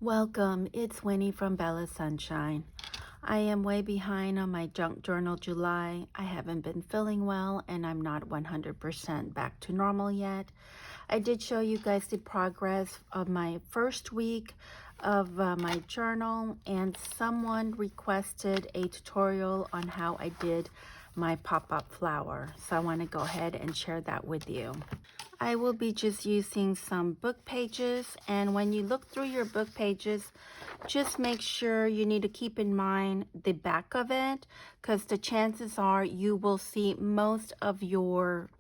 Welcome, it's Winnie from Bella Sunshine. I am way behind on my junk journal July. I haven't been feeling well and I'm not 100% back to normal yet. I did show you guys the progress of my first week of my journal, and someone requested a tutorial on how I did my pop-up flower. So I want to go ahead and share that with you. I will be just using some book pages, and when you look through your book pages, just make sure you need to keep in mind the back of it, because the chances are you will see most of your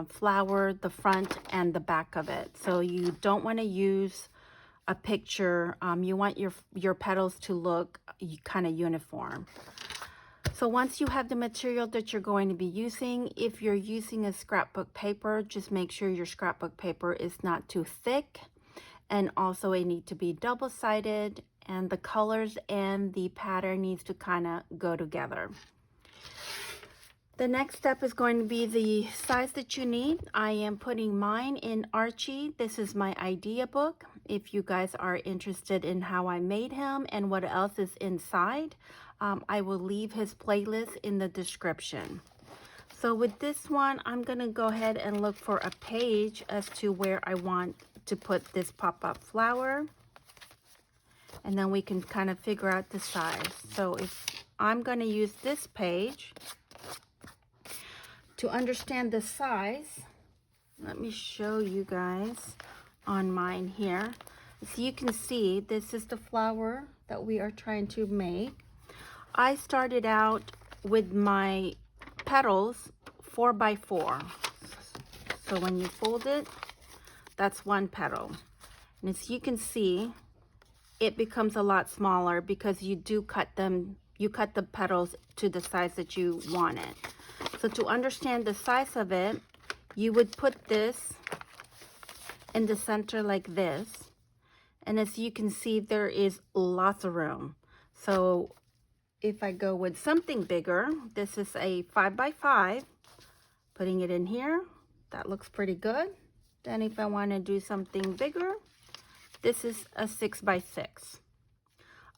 flower, the front and the back of it. So you don't want to use a picture. You want your petals to look kind of uniform. So once you have the material that you're going to be using, if you're using a scrapbook paper, just make sure your scrapbook paper is not too thick, and also it needs to be double-sided, and the colors and the pattern needs to kind of go together. The next step is going to be the size that you need. I am putting mine in Archie. This is my idea book. If you guys are interested in how I made him and what else is inside, I will leave his playlist in the description. So with this one, I'm going to go ahead and look for a page as to where I want to put this pop-up flower. And then we can kind of figure out the size. So if I'm going to use this page to understand the size, let me show you guys on mine here. So you can see this is the flower that we are trying to make. I started out with my petals 4 by 4. So when you fold it, that's one petal. And as you can see, it becomes a lot smaller because you do cut them, you cut the petals to the size that you want it. So to understand the size of it, you would put this in the center like this. And as you can see, there is lots of room. So if I go with something bigger, this is a 5 by 5, putting it in here, that looks pretty good. Then if I want to do something bigger, this is a 6 by 6.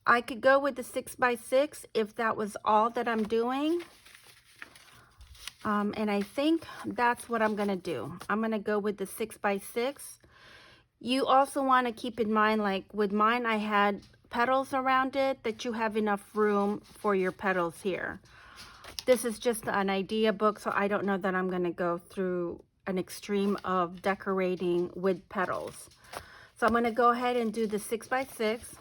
I could go with the 6 by 6 if that was all that I'm doing. And I think that's what I'm going to do. I'm going to go with the 6 by 6. You also want to keep in mind, like with mine, I had petals around it, that you have enough room for your petals here. This is just an idea book, so I don't know that I'm going to go through an extreme of decorating with petals. So I'm going to go ahead and do the 6 by 6.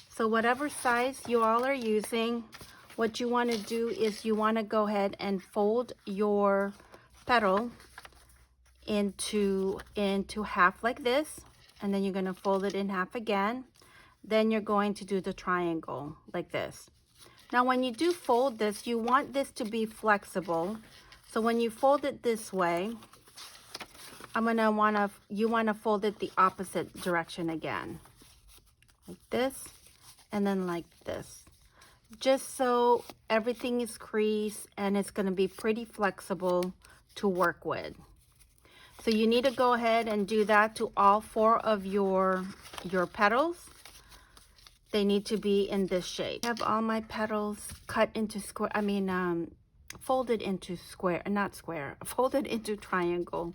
So whatever size you all are using, what you want to do is you want to go ahead and fold your petal into half like this, and then you're going to fold it in half again. Then you're going to do the triangle like this. Now when you do fold this, you want this to be flexible. So when you fold it this way, you want to fold it the opposite direction again. Like this, and then like this. Just so everything is creased and it's going to be pretty flexible to work with. So you need to go ahead and do that to all 4 of your petals. They need to be in this shape. I have all my petals cut into square, folded into square, not square, folded into triangle.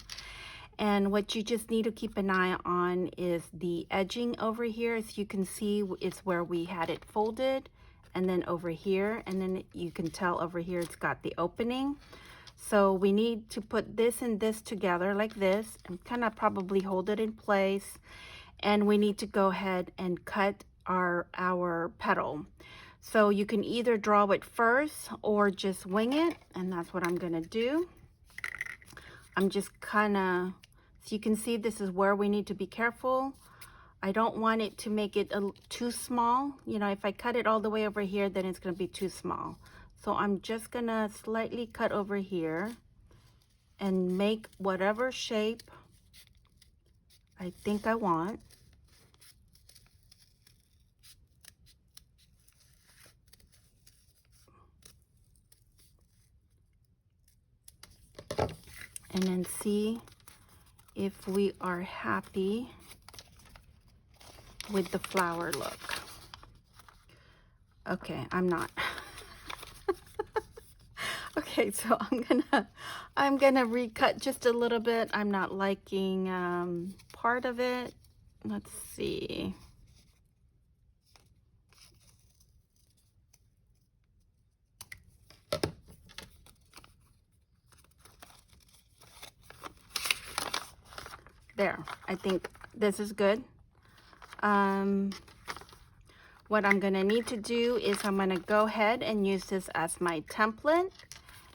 And what you just need to keep an eye on is the edging over here. As you can see, it's where we had it folded, and then over here, and then you can tell over here it's got the opening. So we need to put this and this together like this, and kind of probably hold it in place. And we need to go ahead and cut our petal. So you can either draw it first or just wing it, and that's what I'm going to do. I'm just kind of, so you can see this is where we need to be careful. I don't want it to make it too small. You know, if I cut it all the way over here, then it's going to be too small. So I'm just going to slightly cut over here and make whatever shape I think I want. And then see if we are happy with the flower look. Okay, I'm not. Okay, so I'm gonna recut just a little bit. I'm not liking part of it. Let's see. There, I think this is good. What I'm gonna need to do is I'm gonna go ahead and use this as my template,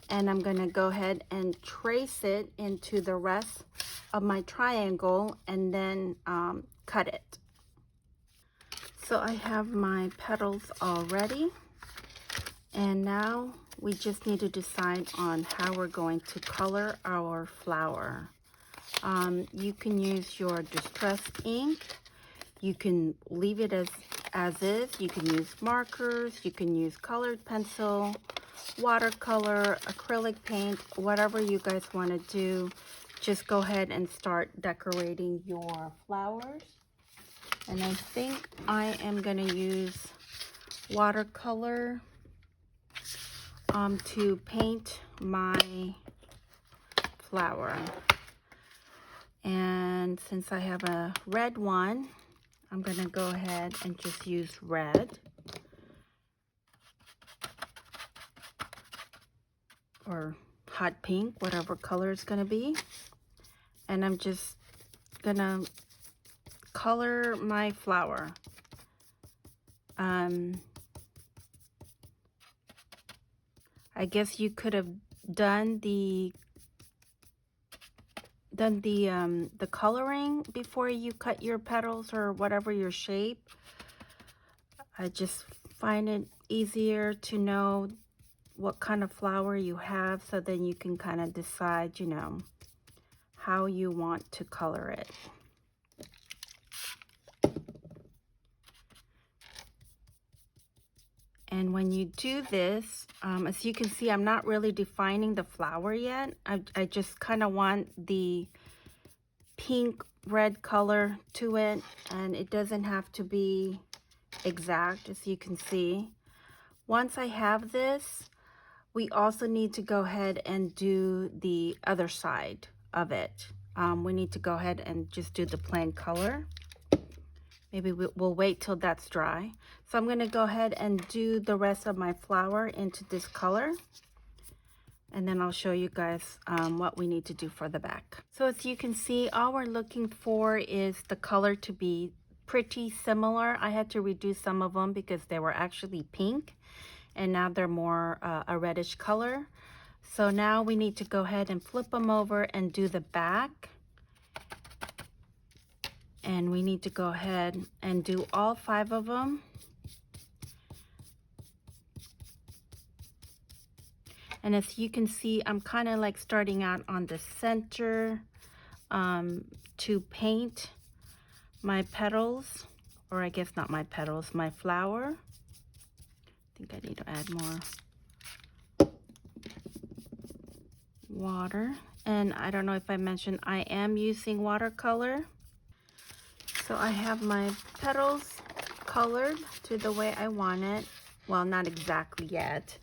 and I'm gonna go ahead and trace it into the rest of my triangle and then cut it. So I have my petals all ready, and now we just need to decide on how we're going to color our flower. You can use your distressed ink. You can leave it as is. You can use markers. You can use colored pencil, watercolor, acrylic paint, whatever you guys want to do. Just go ahead and start decorating your flowers. And I think I am going to use watercolor to paint my flower. And since I have a red one, I'm going to go ahead and just use red. Or hot pink, whatever color it's going to be. And I'm just going to color my flower. I guess you could have done the coloring before you cut your petals or whatever your shape. I just find it easier to know what kind of flower you have, so then you can kind of decide, you know, how you want to color it. And when you do this, as you can see, I'm not really defining the flower yet. I just kind of want the pink red color to it, and it doesn't have to be exact, as you can see. Once I have this, we also need to go ahead and do the other side of it. We need to go ahead and just do the plain color. Maybe we'll wait till that's dry. So I'm going to go ahead and do the rest of my flower into this color. And then I'll show you guys what we need to do for the back. So as you can see, all we're looking for is the color to be pretty similar. I had to reduce some of them because they were actually pink, and now they're more a reddish color. So now we need to go ahead and flip them over and do the back. And we need to go ahead and do all 5 of them. And as you can see, I'm kind of like starting out on the center to paint my petals, or I guess not my petals, my flower. I think I need to add more water. And I don't know if I mentioned, I am using watercolor. So I have my petals colored to the way I want it. Well, not exactly yet.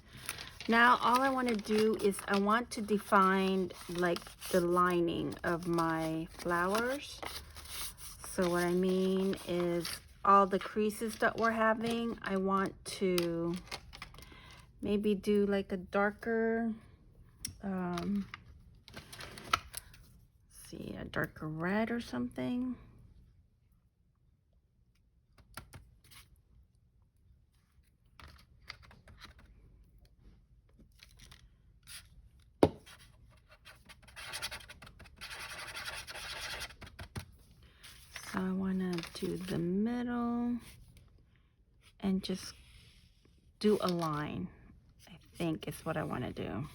Now all I want to do is I want to define like the lining of my flowers. So what I mean is all the creases that we're having, I want to maybe do like a darker, see, a darker red or something. So I want to do the middle and just do a line, I think is what I want to do.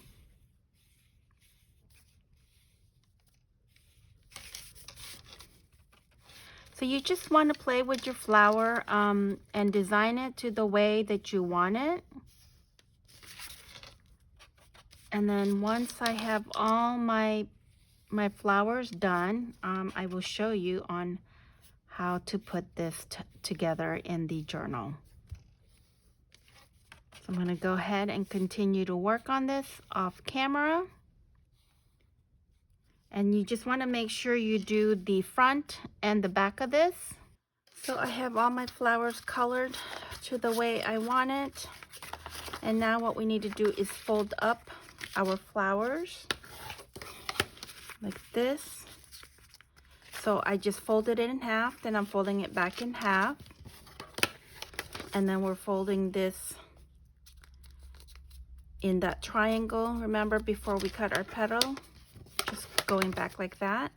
So you just want to play with your flower and design it to the way that you want it. And then once I have all my flowers done, I will show you on how to put this together in the journal. So I'm going to go ahead and continue to work on this off camera. And you just want to make sure you do the front and the back of this. So I have all my flowers colored to the way I want it. And now what we need to do is fold up our flowers like this. So I just folded it in half, then I'm folding it back in half. And then we're folding this in that triangle. Remember before we cut our petal? Just going back like that.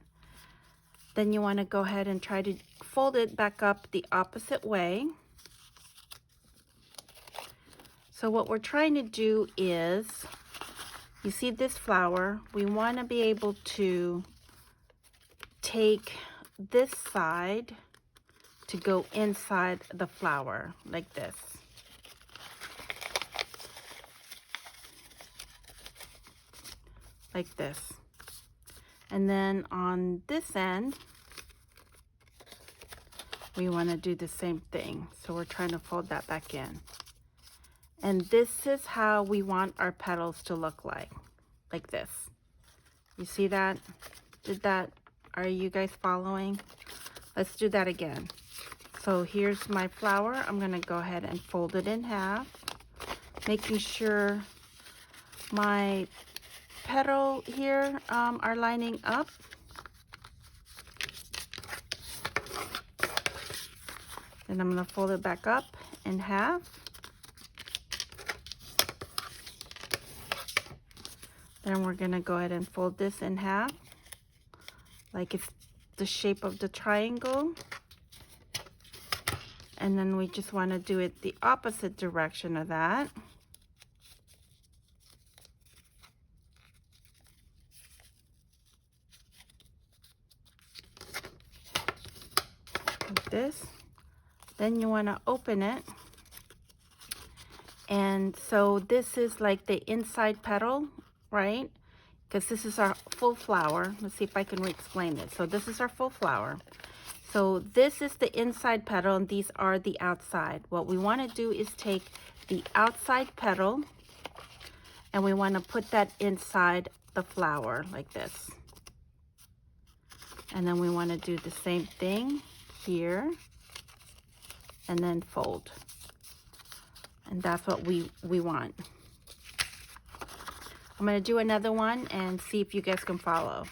Then you want to go ahead and try to fold it back up the opposite way. So what we're trying to do is, you see this flower, we want to be able to take this side to go inside the flower like this. Like this. And then on this end, we want to do the same thing. So we're trying to fold that back in. And this is how we want our petals to look like this. You see that? Are you guys following? Let's do that again. So here's my flower. I'm going to go ahead and fold it in half, making sure my petal here are lining up. Then I'm going to fold it back up in half. Then we're going to go ahead and fold this in half, like it's the shape of the triangle. And then we just want to do it the opposite direction of that. Like this. Then you want to open it. And so this is like the inside petal, right? Because this is our full flower. Let's see if I can re-explain this. So this is our full flower. So this is the inside petal and these are the outside. What we want to do is take the outside petal and we want to put that inside the flower like this. And then we want to do the same thing here and then fold. And that's what we want. I'm going to do another one and see if you guys can follow.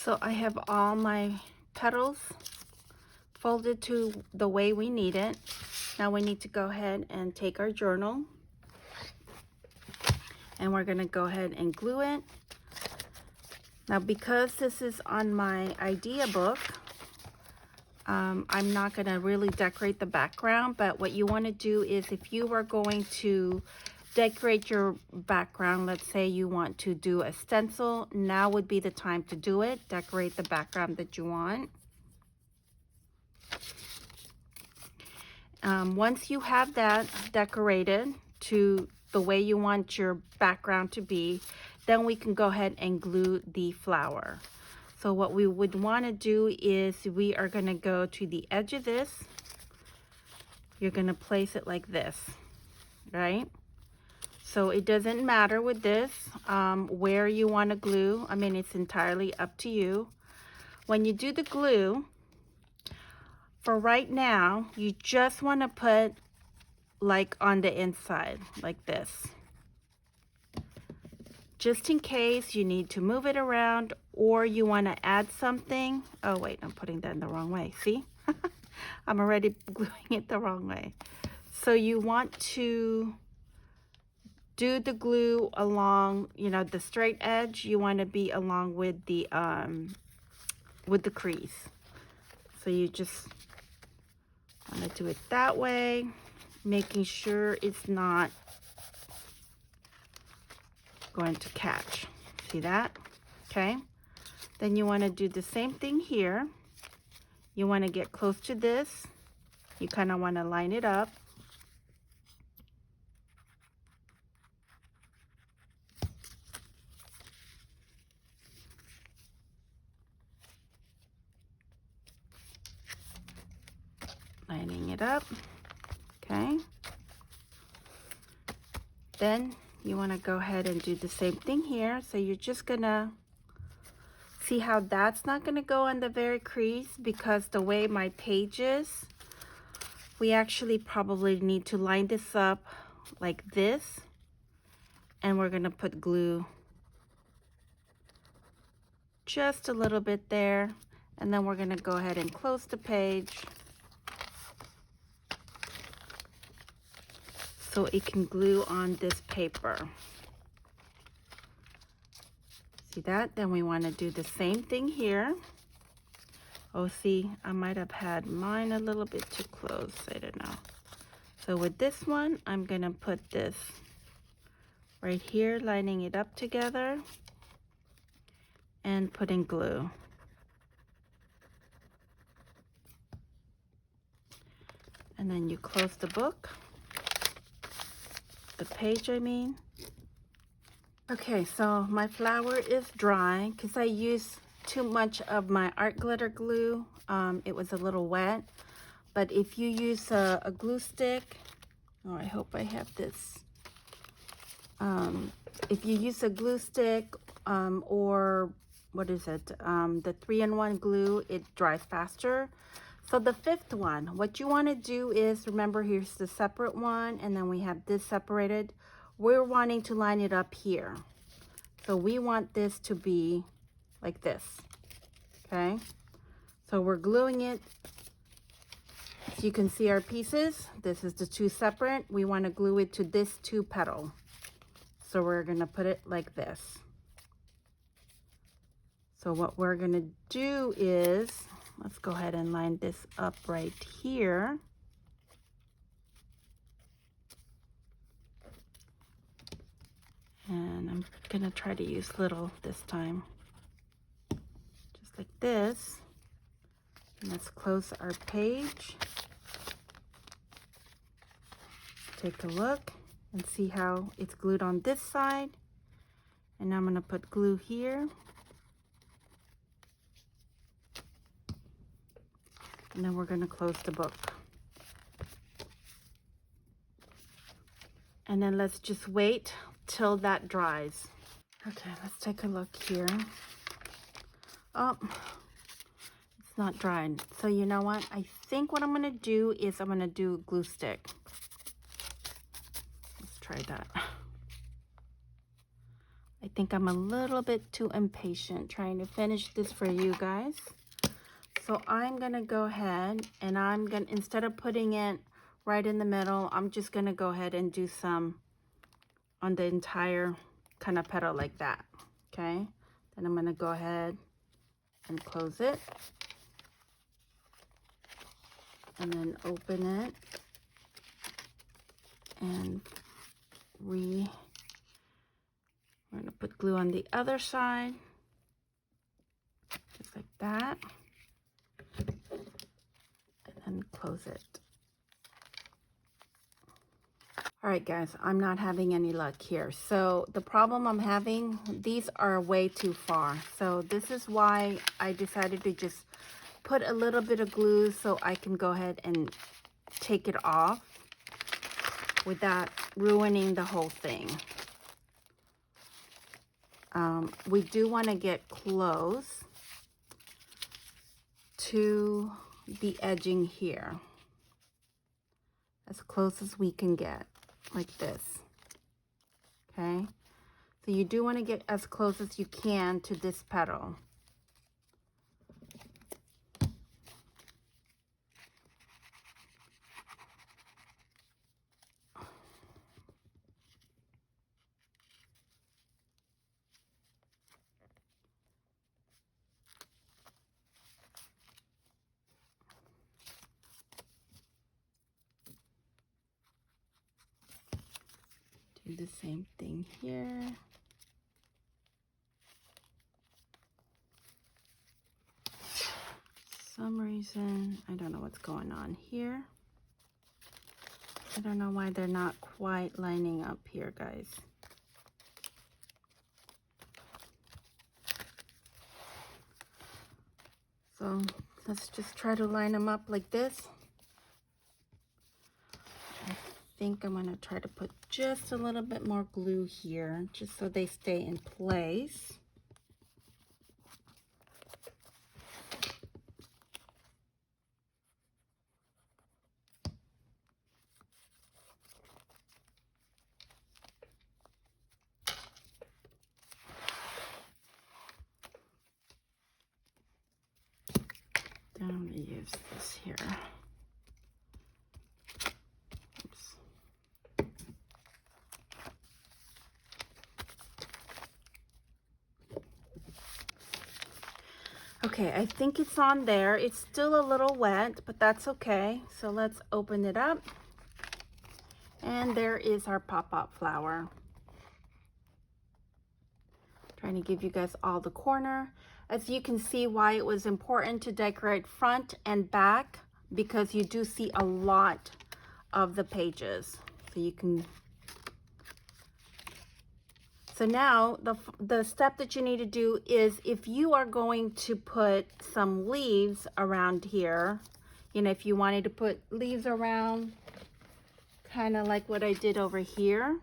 So I have all my petals folded to the way we need it. Now we need to go ahead and take our journal and we're going to go ahead and glue it. Now because this is on my idea book, I'm not going to really decorate the background, but what you want to do is if you are going to decorate your background, let's say you want to do a stencil, now would be the time to do it. Decorate the background that you want. Once you have that decorated to the way you want your background to be, then we can go ahead and glue the flower. So what we would want to do is we are going to go to the edge of this. You're going to place it like this, right? So it doesn't matter with this where you want to glue. I mean, it's entirely up to you. When you do the glue, for right now, you just want to put like on the inside, like this. Just in case you need to move it around or you want to add something. Oh wait, I'm putting that in the wrong way. See? I'm already gluing it the wrong way. So you want to do the glue along, you know, the straight edge. You want to be along with the crease. So you just want to do it that way, making sure it's not going to catch. See that? Okay. Then you want to do the same thing here. You want to get close to this. You kind of want to line it up. Lining it up. Okay. Then you want to go ahead and do the same thing here. So you're just gonna see how that's not going to go on the very crease, because the way my page is, we actually probably need to line this up like this, and we're going to put glue just a little bit there, and then we're going to go ahead and close the page so it can glue on this paper. See that? Then we want to do the same thing here. Oh, see, I might have had mine a little bit too close. I don't know. So with this one, I'm going to put this right here, lining it up together and putting glue. And then you close the book, the page, I mean. Okay, so my flower is dry because I used too much of my art glitter glue. It was a little wet, but if you use a glue stick, oh, I hope I have this. If you use a glue stick or what is it, the 3-in-1 glue, it dries faster. So the fifth one, what you want to do is, remember, here's the separate one, and then we have this separated. We're wanting to line it up here. So we want this to be like this, okay? So we're gluing it. So you can see our pieces. This is the two separate. We want to glue it to this 2 petal. So we're going to put it like this. So what we're going to do is, let's go ahead and line this up right here. And I'm going to try to use little this time. Just like this. And let's close our page. Take a look and see how it's glued on this side. And I'm going to put glue here. And then we're going to close the book. And then let's just wait till that dries. Okay, let's take a look here. Oh, it's not dried. So you know what? I think what I'm going to do is I'm going to do a glue stick. Let's try that. I think I'm a little bit too impatient trying to finish this for you guys. So I'm going to go ahead and I'm going to, instead of putting it right in the middle, I'm just going to go ahead and do some on the entire kind of petal like that. Okay. Then I'm going to go ahead and close it. And then open it. And we're going to put glue on the other side. Just like that. And close it. All right, guys, I'm not having any luck here. So the problem I'm having, these are way too far. So this is why I decided to just put a little bit of glue so I can go ahead and take it off. without ruining the whole thing. We do want to get close to the edging here, as close as we can get, like this. Okay, so you do want to get as close as you can to this petal. Do the same thing here. Some reason, I don't know what's going on here. I don't know why they're not quite lining up here, guys. So let's just try to line them up like this. I think I'm gonna try to put just a little bit more glue here, just so they stay in place. Then I'm gonna use this here. Oops. Okay, I think it's on there. It's still a little wet, but that's okay. So let's open it up. And there is our pop-up flower. Trying to give you guys all the corner. As you can see why it was important to decorate front and back, because you do see a lot of the pages. So you can... So now the step that you need to do is, if you are going to put some leaves around here, you know, if you wanted to put leaves around, kind of like what I did over here,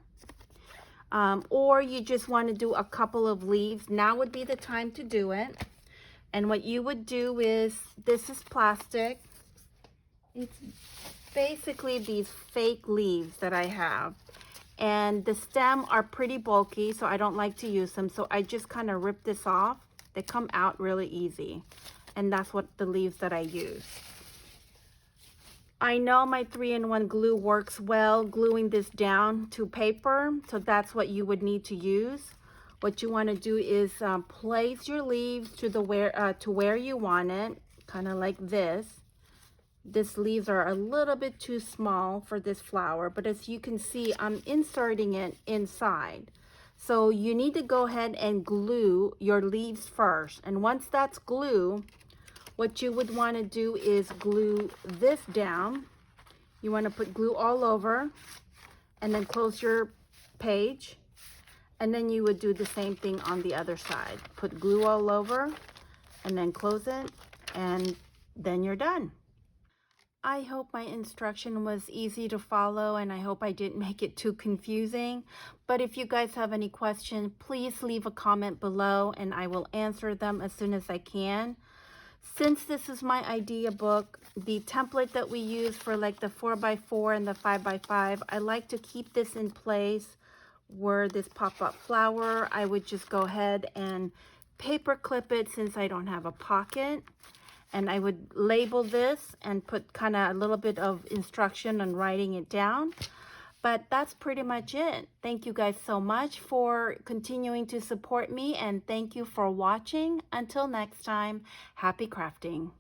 or you just want to do a couple of leaves, now would be the time to do it. And what you would do is, this is plastic. It's basically these fake leaves that I have. And the stem are pretty bulky, so I don't like to use them. So I just kind of rip this off. They come out really easy. And that's what the leaves that I use. I know my 3-in-1 glue works well gluing this down to paper. So that's what you would need to use. What you want to do is place your leaves to where you want it, kind of like this. These leaves are a little bit too small for this flower, but as you can see, I'm inserting it inside. So you need to go ahead and glue your leaves first. And once that's glue, what you would want to do is glue this down. You want to put glue all over and then close your page. And then you would do the same thing on the other side. Put glue all over and then close it, and then you're done. I hope my instruction was easy to follow, and I hope I didn't make it too confusing. But if you guys have any questions, please leave a comment below and I will answer them as soon as I can. Since this is my idea book, the template that we use for like the 4x4 and the 5x5, I like to keep this in place where this pop-up flower, I would just go ahead and paper clip it since I don't have a pocket. And I would label this and put kind of a little bit of instruction on writing it down. But that's pretty much it. Thank you guys so much for continuing to support me, and thank you for watching. Until next time, happy crafting.